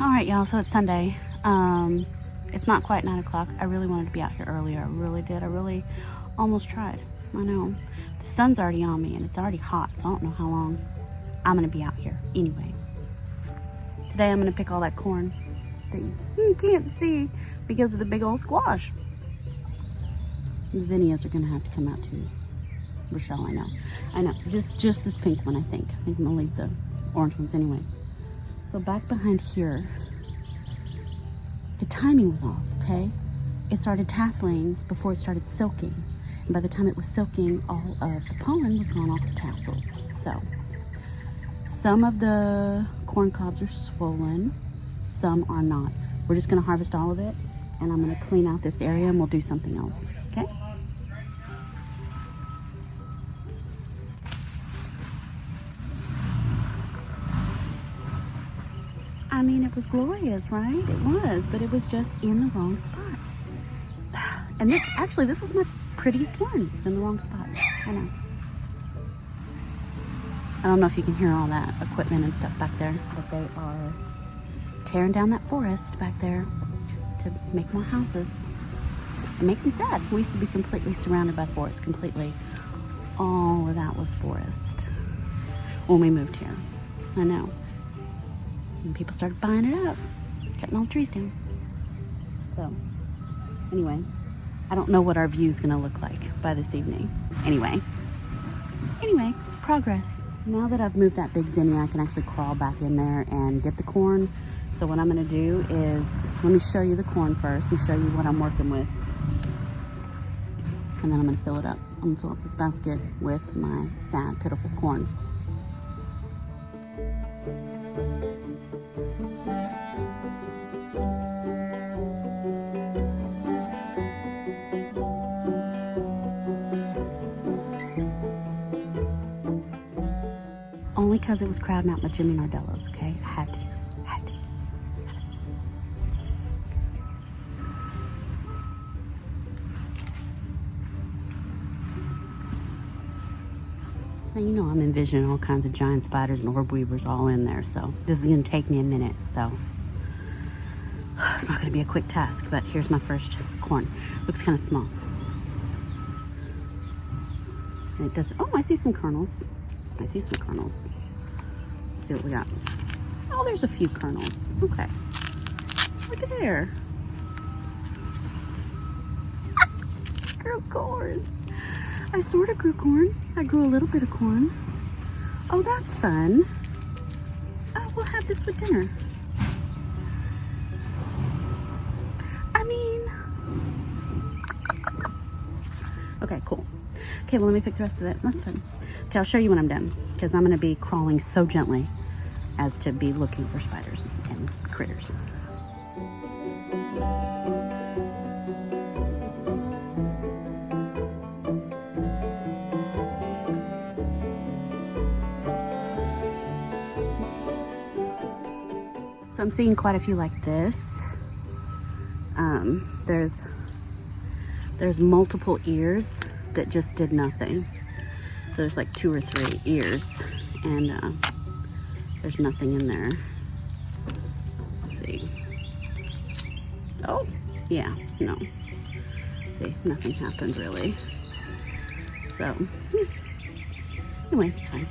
All right, y'all, so it's Sunday. It's not quite 9 o'clock. I really wanted to be out here earlier. I really did. I really almost tried. I know. The sun's already on me and it's already hot, so I don't know how long I'm gonna be out here. Anyway, today I'm gonna pick all that corn that you can't see because of the big old squash. The zinnias are gonna have to come out too. Rochelle, I know. Just this pink one, I think. I think I'm gonna leave the orange ones anyway. So back behind here, the timing was off, okay? It started tasseling before it started silking. And by the time it was silking, all of the pollen was gone off the tassels. So, some of the corn cobs are swollen, some are not. We're just gonna harvest all of it, and I'm gonna clean out this area and we'll do something else, okay? I mean, it was glorious, right? It was, but it was just in the wrong spot. And actually, this was my prettiest one. It's in the wrong spot. I know. I don't know if you can hear all that equipment and stuff back there, but they are tearing down that forest back there to make more houses. It makes me sad. We used to be completely surrounded by forest, completely. All of that was forest when we moved here. I know. And people started buying it up, cutting all the trees down. So, anyway, I don't know what our view is gonna look like by this evening. Anyway, progress. Now that I've moved that big zinnia, I can actually crawl back in there and get the corn. So what I'm gonna do is, let me show you the corn first. Let me show you what I'm working with. And then I'm gonna fill it up. I'm gonna fill up this basket with my sad, pitiful corn. Only because it was crowding out my Jimmy Nardellos, okay? I had to. Now, you know I'm envisioning all kinds of giant spiders and orb weavers all in there, so this is gonna take me a minute, so it's not gonna be a quick task, but here's my first corn. Looks kind of small. And it does, oh, I see some kernels. Let's see what we got. Oh, there's a few kernels. Okay. Look at there. Grew corn. I sort of grew corn. I grew a little bit of corn. Oh, that's fun. Oh, we'll have this with dinner. I mean, okay, cool. Okay, well, let me pick the rest of it. That's fun. Okay, I'll show you when I'm done, because I'm going to be crawling so gently as to be looking for spiders and critters. So I'm seeing quite a few like this. There's multiple ears that just did nothing. So there's like 2 or 3 ears, and there's nothing in there. Let's see. Oh, yeah, no. See, nothing happened really. So, anyway, it's fine.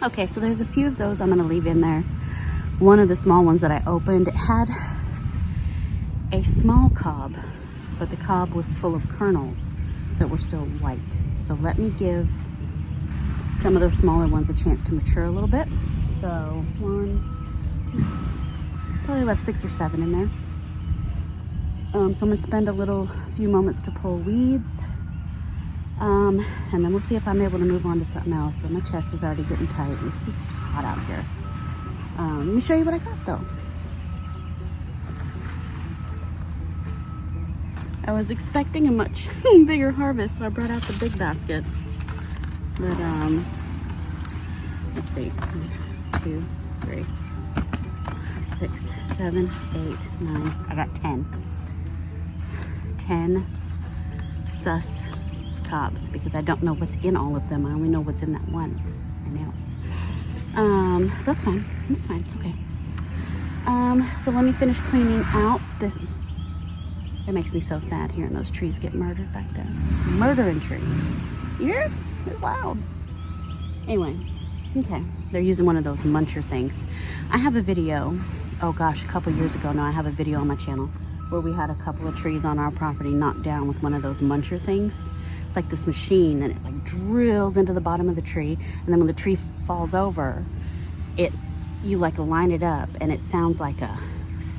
Okay, so there's a few of those I'm gonna leave in there. One of the small ones that I opened, it had a small cob, but the cob was full of kernels that were still white. So let me give some of those smaller ones a chance to mature a little bit. So probably left 6 or 7 in there. So I'm gonna spend a few moments to pull weeds. And then we'll see if I'm able to move on to something else, but my chest is already getting tight. It's just hot out here. Let me show you what I got though. I was expecting a much bigger harvest, so I brought out the big basket. But let's see, 1, 2, 3, 4, 5, 6, 7, 8, 9. I got 10. 10 sus tops because I don't know what's in all of them. I only know what's in that one. I know. So that's fine. It's fine. It's okay. So let me finish cleaning out this. It makes me so sad hearing those trees get murdered back there. Murdering trees. Yeah, it's loud. Anyway, okay. They're using one of those muncher things. I have a video, oh gosh, a couple years ago now, I have a video on my channel where we had a couple of trees on our property knocked down with one of those muncher things. It's like this machine and it like drills into the bottom of the tree, and then when the tree falls over, you like line it up and it sounds like a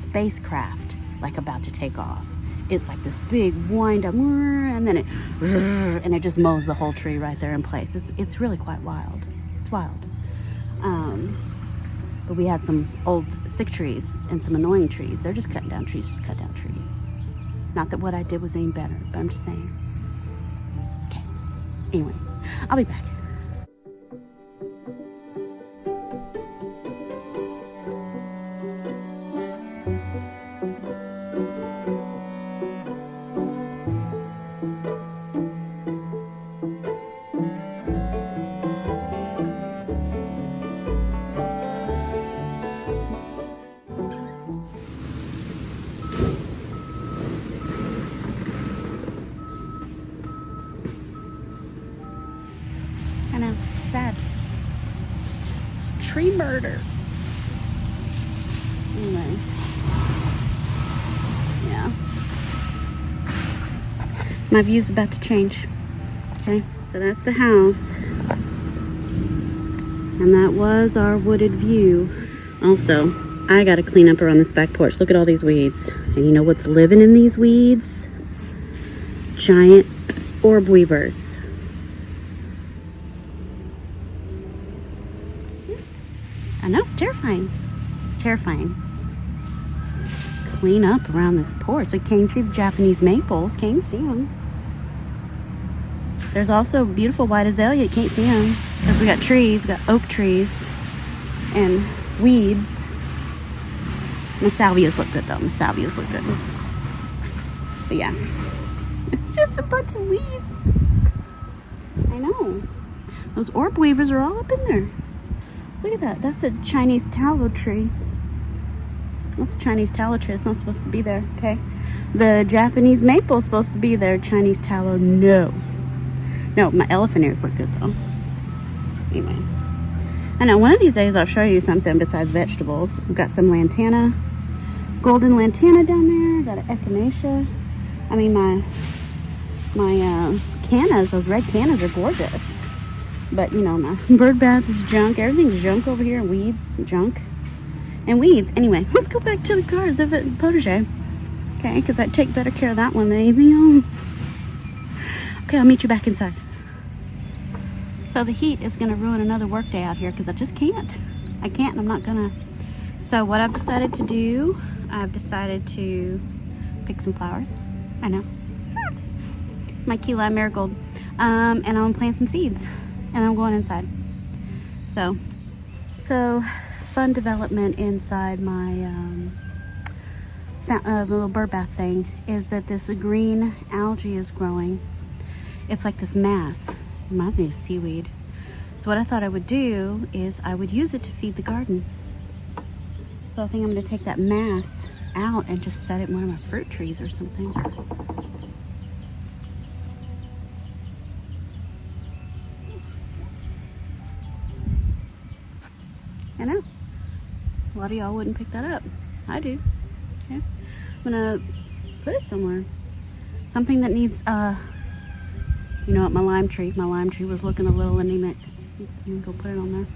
spacecraft like about to take off. It's like this big wind up, and then it just mows the whole tree right there in place. It's really quite wild. It's wild. But we had some old sick trees and some annoying trees. They're just cutting down trees, just cut down trees. Not that what I did was any better, but I'm just saying. Okay. Anyway, I'll be back. I know, sad. Just tree murder. Anyway. Yeah. My view's about to change. Okay, so that's the house. And that was our wooded view. Also, I gotta clean up around this back porch. Look at all these weeds. And you know what's living in these weeds? Giant orb weavers. I know, it's terrifying. It's terrifying. Clean up around this porch. I can't see the Japanese maples. Can't see them. There's also beautiful white azalea. You can't see them because we got trees. We got oak trees and weeds. My salvias look good though. My salvias look good. But yeah, it's just a bunch of weeds. I know. Those orb weavers are all up in there. Look at that. That's a Chinese tallow tree. That's a Chinese tallow tree. It's not supposed to be there, okay? The Japanese maple is supposed to be there. Chinese tallow, no. No, my elephant ears look good, though. Anyway. I know, one of these days I'll show you something besides vegetables. We've got some lantana. Golden lantana down there. Got an echinacea. I mean, my cannas, those red cannas are gorgeous. But, you know, my bird bath is junk. Everything's junk over here. Weeds, junk, and weeds. Anyway, let's go back to the car, the protege. Okay, because I take better care of that one than anything else. Okay, I'll meet you back inside. So the heat is going to ruin another work day out here because I just can't. I can't and I'm not going to. So what I've decided to do, I've decided to pick some flowers. I know. My key lime marigold. And I'm going to plant some seeds. And I'm going inside. So fun development inside my little bird bath thing is that this green algae is growing. It's like this mass. It reminds me of seaweed. So what I thought I would do is I would use it to feed the garden. So I think I'm going to take that mass out and just set it in one of my fruit trees or something. I know. A lot of y'all wouldn't pick that up. I do. Okay. I'm gonna put it somewhere. Something that needs, you know what, my lime tree was looking a little anemic. I'm gonna go put it on there.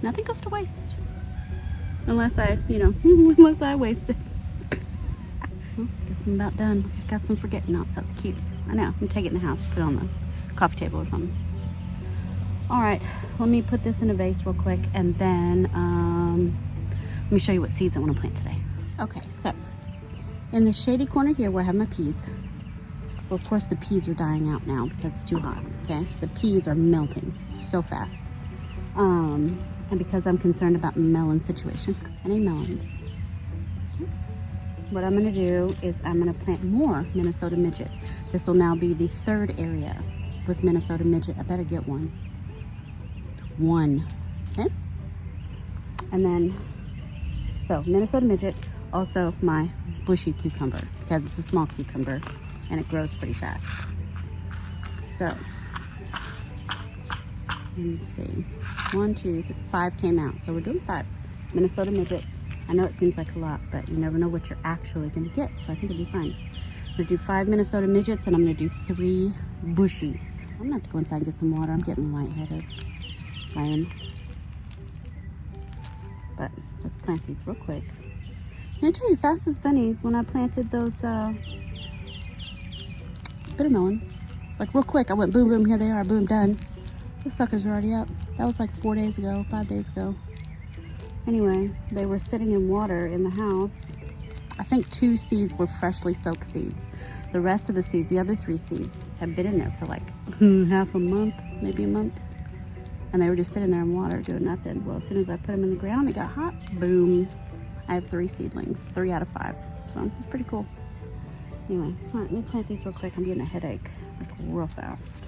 Nothing goes to waste. Unless I, you know, unless I waste it. Well, guess I'm about done. I've got some forget-me-nots. That's cute. I know. I'm gonna take it in the house, put it on the coffee table or something. All right, let me put this in a vase real quick, and then let me show you what seeds I want to plant today. Okay, so in the shady corner here where I have my peas, Well, of course the peas are dying out now because it's too hot, okay? The peas are melting so fast. And because I'm concerned about the melon situation. Any melons? Okay. What I'm gonna do is I'm gonna plant more Minnesota midget. This will now be the third area with Minnesota midget. I better get one. Okay? And then, so Minnesota midget, also my bushy cucumber because it's a small cucumber and it grows pretty fast. So, let me see. 1, 2, 3, 5 came out. So we're doing 5. Minnesota midget. I know it seems like a lot, but you never know what you're actually gonna get. So I think it'll be fine. I'm gonna do 5 Minnesota midgets and I'm gonna do 3 bushies. I'm gonna have to go inside and get some water. I'm getting lightheaded. But let's plant these real quick. Can I tell you, fast as bunnies, when I planted those bitter melon, like real quick, I went boom, boom, here they are, boom, done. Those suckers are already up. That was like 4 days ago, 5 days ago. Anyway, they were sitting in water in the house. I think 2 seeds were freshly soaked seeds. The rest of the seeds, the other 3 seeds, have been in there for like half a month, maybe a month. And they were just sitting there in water doing nothing. Well, as soon as I put them in the ground, it got hot. Boom. I have 3 seedlings, 3 out of 5. So it's pretty cool. Anyway, all right, let me plant these real quick. I'm getting a headache, like real fast.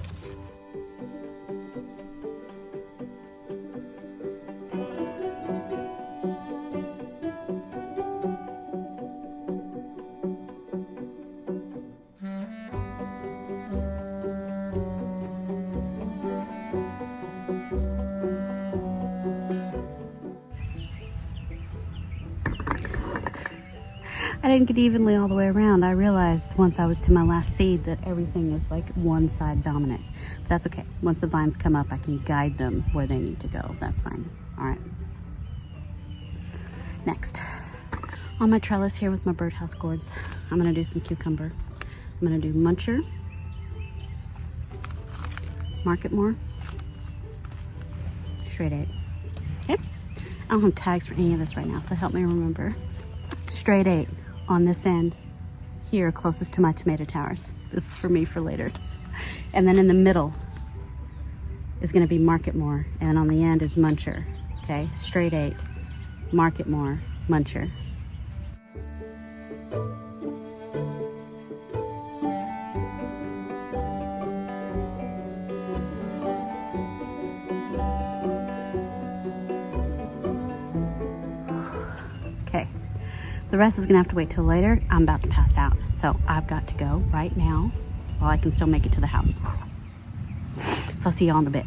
I didn't get evenly all the way around. I realized once I was to my last seed that everything is like one side dominant. But that's okay. Once the vines come up, I can guide them where they need to go. That's fine. All right. Next, on my trellis here with my birdhouse gourds, I'm gonna do some cucumber. I'm gonna do muncher, market more, straight 8. Okay. I don't have tags for any of this right now, so help me remember. Straight 8 on this end here closest to my tomato towers. This is for me for later. And then in the middle is going to be market more, and on the end is muncher. Okay, straight 8, market more, muncher. Okay. The rest is gonna have to wait till later. I'm about to pass out, so I've got to go right now while I can still make it to the house. So I'll see you all in a bit.